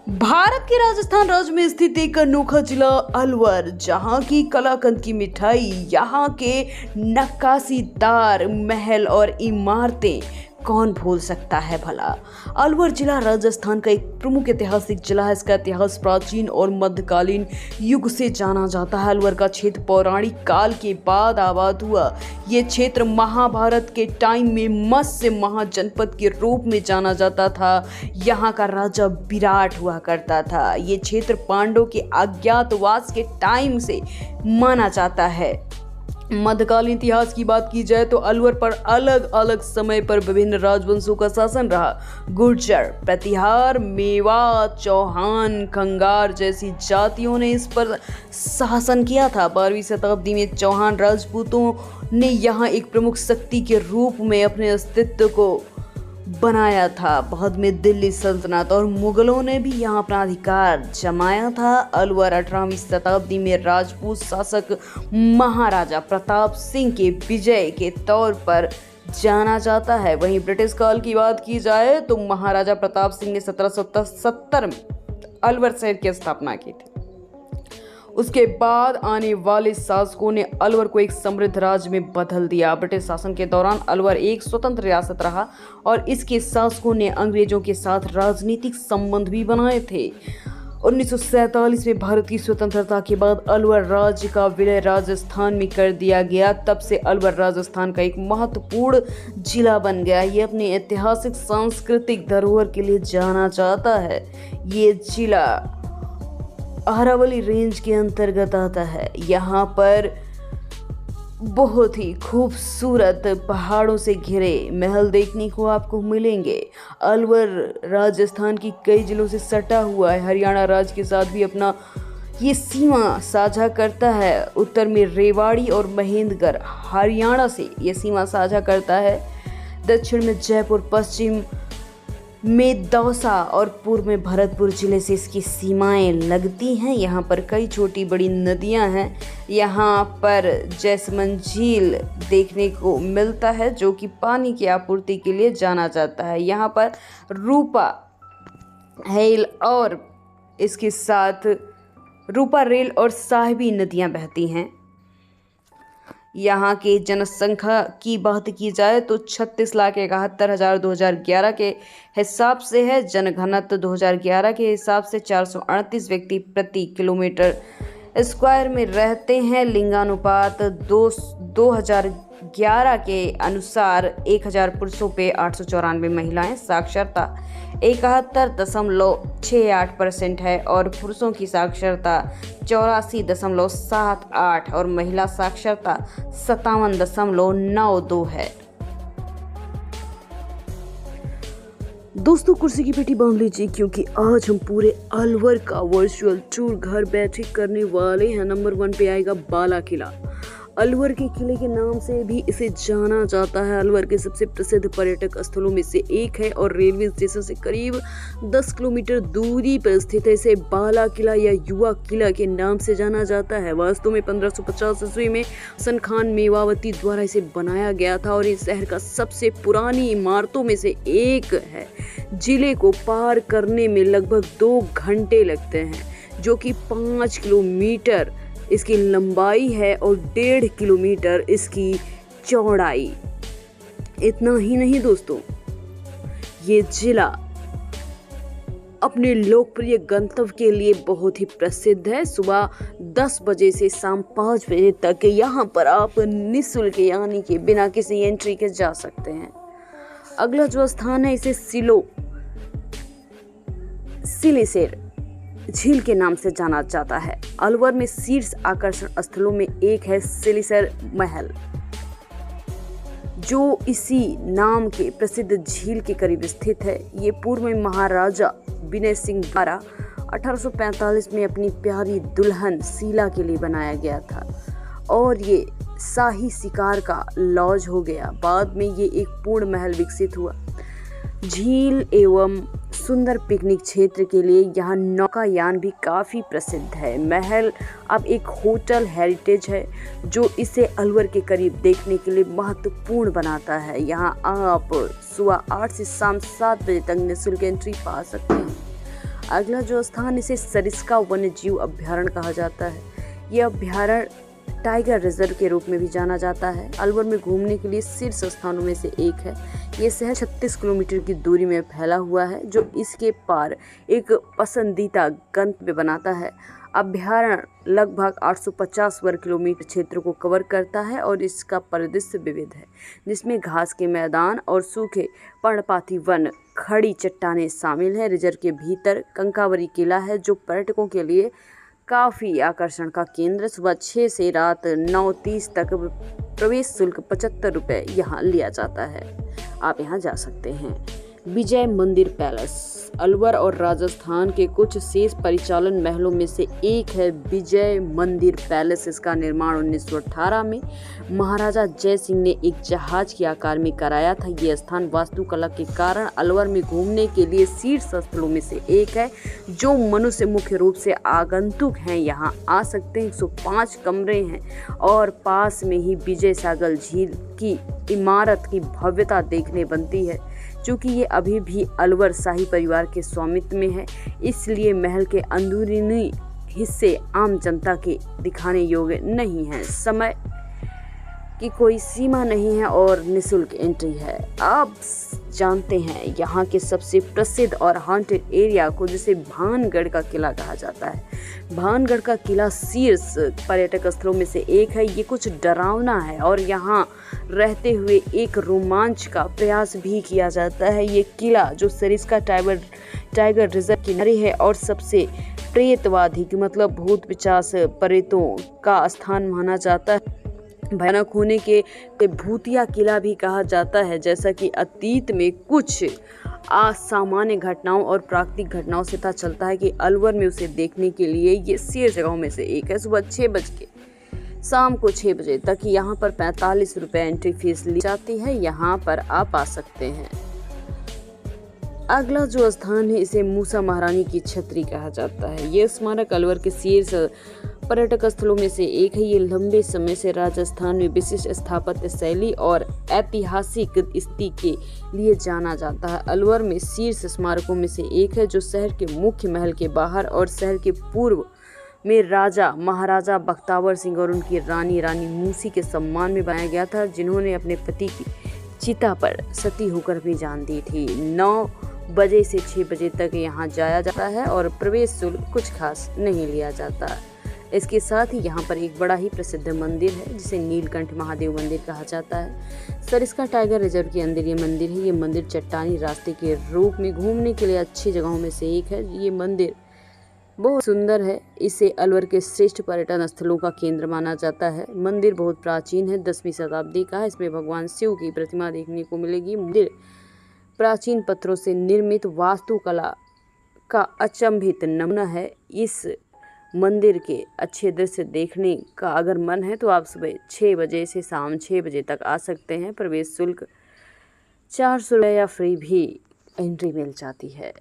भारत के राजस्थान राज्य में स्थित एक अनोखा जिला अलवर, जहां की कलाकंद की मिठाई, यहाँ के नक्काशीदार महल और इमारतें कौन भूल सकता है भला। अलवर जिला राजस्थान का एक प्रमुख ऐतिहासिक जिला है। इसका इतिहास प्राचीन और मध्यकालीन युग से जाना जाता है। अलवर का क्षेत्र पौराणिक काल के बाद आबाद हुआ। ये क्षेत्र महाभारत के टाइम में मत्स्य महाजनपद के रूप में जाना जाता था। यहाँ का राजा विराट हुआ करता था। ये क्षेत्र पांडवों के अज्ञातवास के टाइम से माना जाता है। मध्यकालीन इतिहास की बात की जाए तो अलवर पर अलग अलग समय पर विभिन्न राजवंशों का शासन रहा। गुर्जर, प्रतिहार, मेवात, चौहान, खंगार जैसी जातियों ने इस पर शासन किया था। 12वीं शताब्दी में चौहान राजपूतों ने यहाँ एक प्रमुख शक्ति के रूप में अपने अस्तित्व को बनाया था। बाद में दिल्ली सल्तनत और मुगलों ने भी यहाँ अपना अधिकार जमाया था। अलवर 18वीं शताब्दी में राजपूत शासक महाराजा प्रताप सिंह के विजय के तौर पर जाना जाता है। वहीं ब्रिटिश काल की बात की जाए तो महाराजा प्रताप सिंह ने 1770 में अलवर शहर की स्थापना की थी। उसके बाद आने वाले शासकों ने अलवर को एक समृद्ध राज्य में बदल दिया। ब्रिटिश शासन के दौरान अलवर एक स्वतंत्र रियासत रहा और इसके शासकों ने अंग्रेजों के साथ राजनीतिक संबंध भी बनाए थे। 1947 में भारत की स्वतंत्रता के बाद अलवर राज्य का विलय राजस्थान में कर दिया गया। तब से अलवर राजस्थान का एक महत्वपूर्ण जिला बन गया। ये अपनी ऐतिहासिक सांस्कृतिक धरोहर के लिए जाना जाता है। ये जिला अरावली रेंज के अंतर्गत आता है। यहाँ पर बहुत ही खूबसूरत पहाड़ों से घिरे महल देखने को आपको मिलेंगे। अलवर राजस्थान की कई जिलों से सटा हुआ है। हरियाणा राज्य के साथ भी अपना ये सीमा साझा करता है। उत्तर में रेवाड़ी और महेंद्रगढ़ हरियाणा से ये सीमा साझा करता है। दक्षिण में जयपुर, पश्चिम में दौसा और पूर्व में भरतपुर जिले से इसकी सीमाएं लगती हैं। यहाँ पर कई छोटी बड़ी नदियाँ हैं। यहाँ पर जैसमंद झील देखने को मिलता है, जो कि पानी की आपूर्ति के लिए जाना जाता है। यहाँ पर रूपा हेल और इसके साथ रूपा रेल और साहिबी नदियाँ बहती हैं। यहाँ के जनसंख्या की बात की जाए तो 36,71,000 2011 के हिसाब से है। जनघनत्व 2011 के हिसाब से 438 व्यक्ति प्रति किलोमीटर स्क्वायर में रहते हैं। लिंगानुपात 2011 के अनुसार 1000 पुरुषों पे 894 महिलाएं। साक्षरता 71.68% है और पुरुषों की साक्षरता 84.78 और महिला साक्षरता 57.92 है। दोस्तों, कुर्सी की पेटी बांध लीजिए, क्योंकि आज हम पूरे अलवर का वर्चुअल टूर घर बैठे करने वाले हैं। नंबर 1 पे आएगा बाला किला। अलवर के किले के नाम से भी इसे जाना जाता है। अलवर के सबसे प्रसिद्ध पर्यटक स्थलों में से एक है और रेलवे स्टेशन से करीब 10 किलोमीटर दूरी पर स्थित है। इसे बाला किला या युवा किला के नाम से जाना जाता है। वास्तव में 1550 ईस्वी में हसन खान मेवाती द्वारा इसे बनाया गया था और इस शहर का सबसे पुरानी इमारतों में से एक है। जिले को पार करने में लगभग 2 घंटे लगते हैं, जो कि 5 किलोमीटर इसकी लंबाई है और 1.5 किलोमीटर इसकी चौड़ाई। इतना ही नहीं दोस्तों, ये जिला अपने लोकप्रिय गंतव्य के लिए बहुत ही प्रसिद्ध है। सुबह 10 बजे से शाम 5 बजे तक यहाँ पर आप निःशुल्क यानी कि बिना किसी एंट्री के जा सकते हैं। अगला जो स्थान है, इसे सिलेसर झील के नाम से जाना जाता है। अलवर में शीर्ष आकर्षण स्थलों में एक है सिलेसर महल, जो इसी नाम के प्रसिद्ध झील के करीब स्थित है। ये पूर्व में महाराजा विनय सिंह द्वारा 1845 में अपनी प्यारी दुल्हन शीला के लिए बनाया गया था और ये शाही शिकार का लॉज हो गया। बाद में ये एक पूर्ण महल विकसित हुआ। झील एवं सुंदर पिकनिक क्षेत्र के लिए यहाँ नौकायान भी काफ़ी प्रसिद्ध है। महल अब एक होटल हेरिटेज है, जो इसे अलवर के करीब देखने के लिए महत्वपूर्ण बनाता है। यहाँ आप सुबह 8 से शाम 7 बजे तक निःशुल्क एंट्री पा सकते हैं। अगला जो स्थान, इसे सरिस्का वन्य जीव अभ्यारण्य कहा जाता है। ये अभ्यारण्य टाइगर रिजर्व के रूप में भी जाना जाता है। अलवर में घूमने के लिए शीर्ष स्थानों में से एक है। ये शहर 36 किलोमीटर की दूरी में फैला हुआ है, जो इसके पार एक पसंदीदा गंतव्य बनाता है। अभ्यारण्य लगभग 850 वर्ग किलोमीटर क्षेत्र को कवर करता है और इसका परिदृश्य विविध है, जिसमें घास के मैदान और सूखे पर्णपाती वन, खड़ी चट्टानें शामिल हैं। रिजर्व के भीतर कंकावरी किला है, जो पर्यटकों के लिए काफ़ी आकर्षण का केंद्र। सुबह 6 से रात 9:30 तक प्रवेश शुल्क 75 रुपये यहाँ लिया जाता है। आप यहाँ जा सकते हैं। विजय मंदिर पैलेस अलवर और राजस्थान के कुछ शेष परिचालन महलों में से एक है विजय मंदिर पैलेस। इसका निर्माण 1918 में महाराजा जय सिंह ने एक जहाज के आकार में कराया था। ये स्थान वास्तुकला के कारण अलवर में घूमने के लिए शीर्ष स्थलों में से एक है। जो मनुष्य मुख्य रूप से आगंतुक हैं यहाँ आ सकते हैं। 105 कमरे हैं और पास में ही विजय सागर झील की इमारत की भव्यता देखने बनती है। चूँकि ये अभी भी अलवर शाही परिवार के स्वामित्व में है, इसलिए महल के अंदरूनी हिस्से आम जनता के दिखाने योग्य नहीं हैं। समय की कोई सीमा नहीं है और निःशुल्क एंट्री है। आप जानते हैं यहाँ के सबसे प्रसिद्ध और हॉन्टेड एरिया को, जिसे भानगढ़ का किला कहा जाता है। भानगढ़ का किला शीर्ष पर्यटक स्थलों में से एक है। ये कुछ डरावना है और यहाँ रहते हुए एक रोमांच का प्रयास भी किया जाता है। ये किला जो सरिस्का टाइगर रिजर्व किनारे है और सबसे प्रेतवादी मतलब भूत पिशाच प्रेतों का स्थान माना जाता है। भयानक होने के भूतिया किला भी कहा जाता है। जैसा कि अतीत में कुछ असामान्य घटनाओं और प्राकृतिक घटनाओं से पता चलता है कि अलवर में उसे देखने के लिए ये शीर्ष जगहों में से एक है। सुबह 6 बजे शाम को 6 बजे तक यहाँ पर 45 रुपये एंट्री फीस ली जाती है। यहाँ पर आप आ सकते हैं। अगला जो स्थान है, इसे मूसा महारानी की छतरी कहा जाता है। ये स्मारक अलवर के शीर्ष पर्यटक स्थलों में से एक है। ये लंबे समय से राजस्थान में विशिष्ट स्थापत्य शैली और ऐतिहासिक स्थिति के लिए जाना जाता है। अलवर में शीर्ष स्मारकों में से एक है, जो शहर के मुख्य महल के बाहर और शहर के पूर्व में राजा महाराजा बख्तावर सिंह और उनकी रानी मूसी के सम्मान में बनाया गया था, जिन्होंने अपने पति की चिता पर सती होकर अपनी जान दी थी। 9 बजे से 6 बजे तक यहाँ जाया जाता है और प्रवेश शुल्क कुछ खास नहीं लिया जाता। इसके साथ ही यहाँ पर एक बड़ा ही प्रसिद्ध मंदिर है, जिसे नीलकंठ महादेव मंदिर कहा जाता है। सरिस्का टाइगर रिजर्व के अंदर ये मंदिर है। ये मंदिर चट्टानी रास्ते के रूप में घूमने के लिए अच्छी जगहों में से एक है। ये मंदिर बहुत सुंदर है। इसे अलवर के श्रेष्ठ पर्यटन स्थलों का केंद्र माना जाता है। मंदिर बहुत प्राचीन है, 10वीं शताब्दी का है। इसमें भगवान शिव की प्रतिमा देखने को मिलेगी। मंदिर प्राचीन पत्थरों से निर्मित वास्तुकला का अचंभित नमूना है। इस मंदिर के अच्छे दृश्य देखने का अगर मन है तो आप सुबह 6 बजे से शाम 6 बजे तक आ सकते हैं। प्रवेश शुल्क 400 रुपये या फ्री भी एंट्री मिल जाती है।